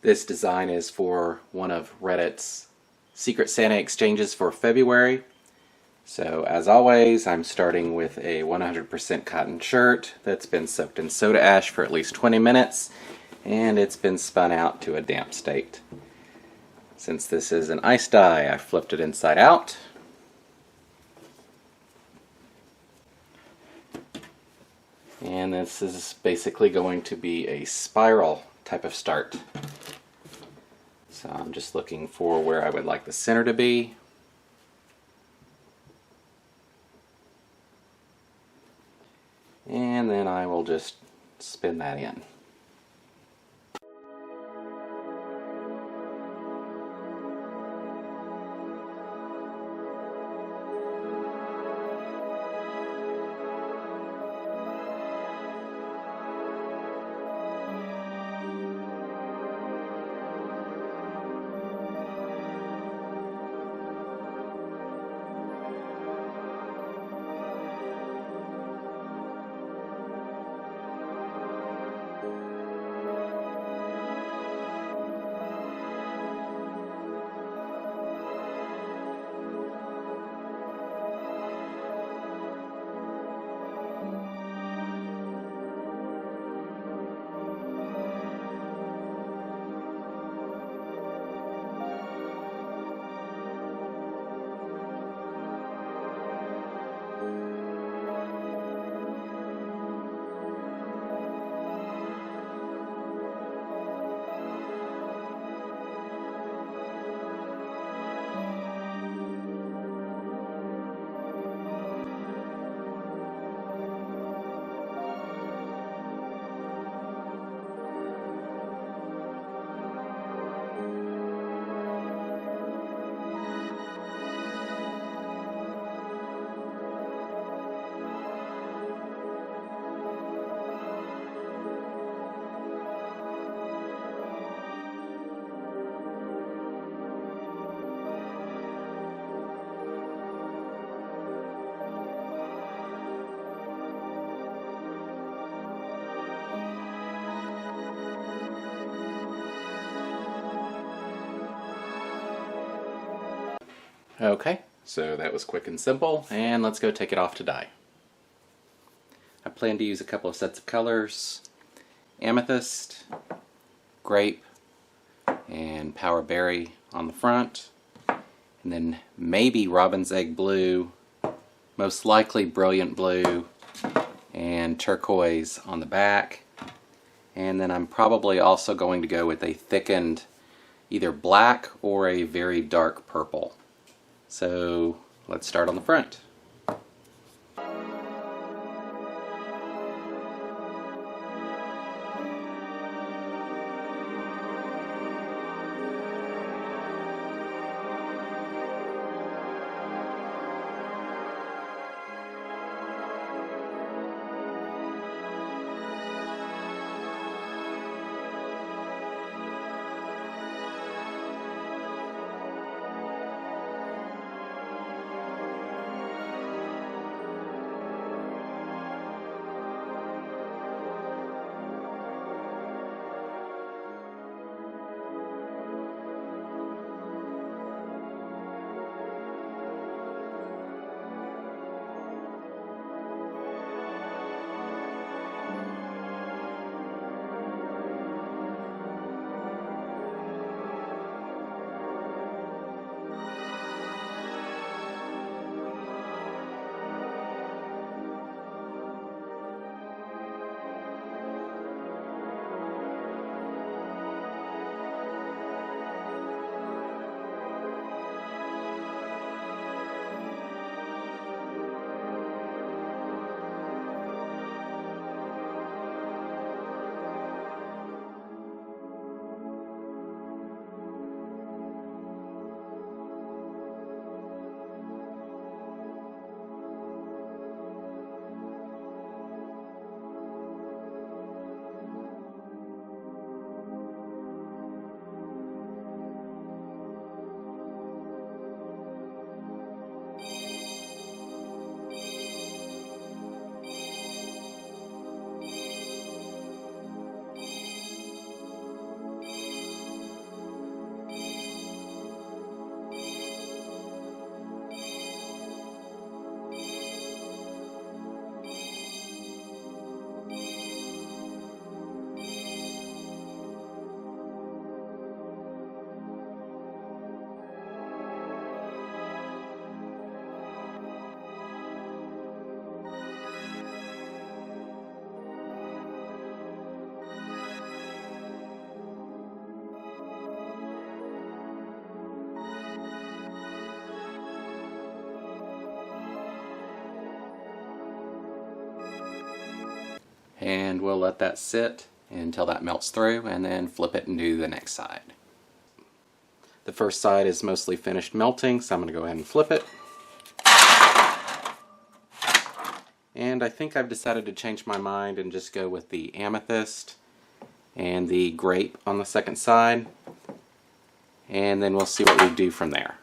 This design is for one of Reddit's Secret Santa exchanges for February. So as always, I'm starting with a 100% cotton shirt that's been soaked in soda ash for at least 20 minutes, and it's been spun out to a damp state. Since this is an ice dye, I flipped it inside out. And this is basically going to be a spiral type of start. So I'm just looking for where I would like the center to be. And then I will just spin that in. Okay, so that was quick and simple, and let's go take it off to dye. I plan to use a couple of sets of colors: amethyst, grape, and power berry on the front, and then maybe robin's egg blue, most likely brilliant blue, and turquoise on the back. And then I'm probably also going to go with a thickened either black or a very dark purple. So let's start on the front. And we'll let that sit until that melts through, and then flip it and do the next side. The first side is mostly finished melting, so I'm going to go ahead and flip it. And I think I've decided to change my mind and just go with the amethyst and the grape on the second side. And then we'll see what we do from there.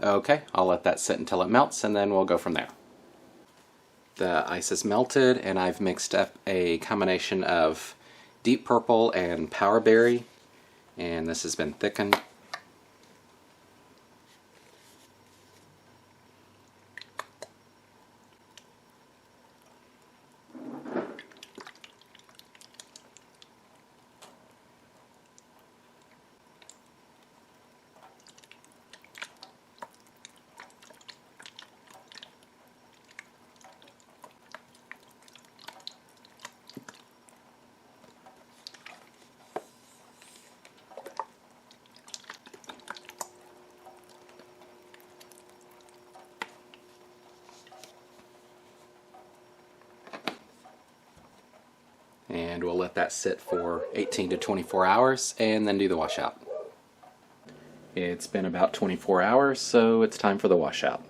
Okay, I'll let that sit until it melts, and then we'll go from there. The ice is melted, and I've mixed up a combination of deep purple and power berry, and this has been thickened. And we'll let that sit for 18 to 24 hours and then do the washout. It's been about 24 hours, so it's time for the washout.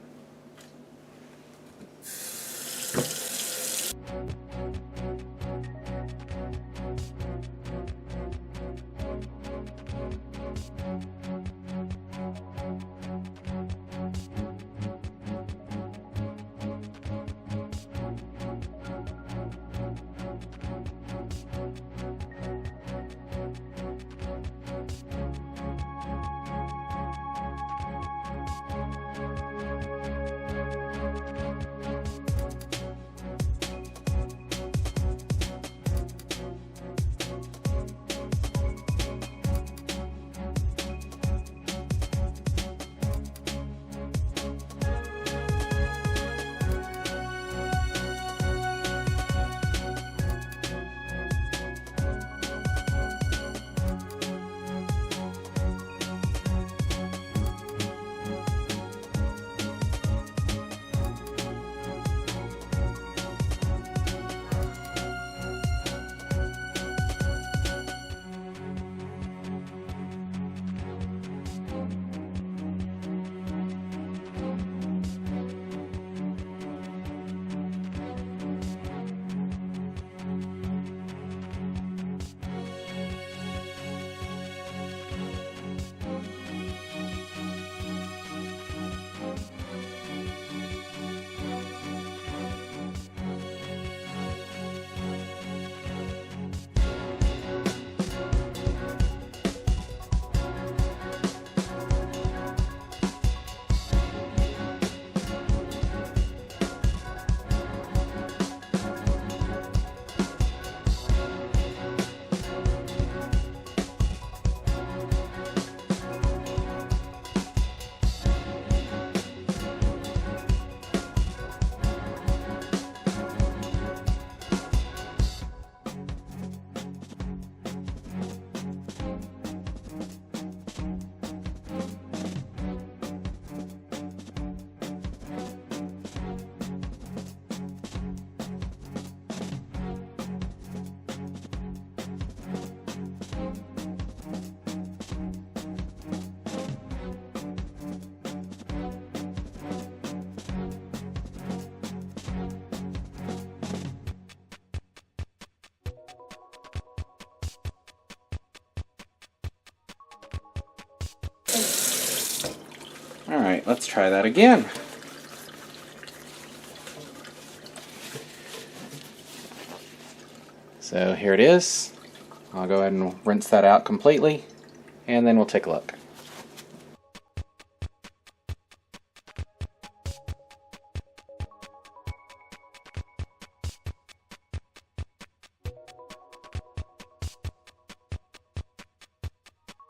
Alright, let's try that again. So here it is. I'll go ahead and rinse that out completely, and then we'll take a look.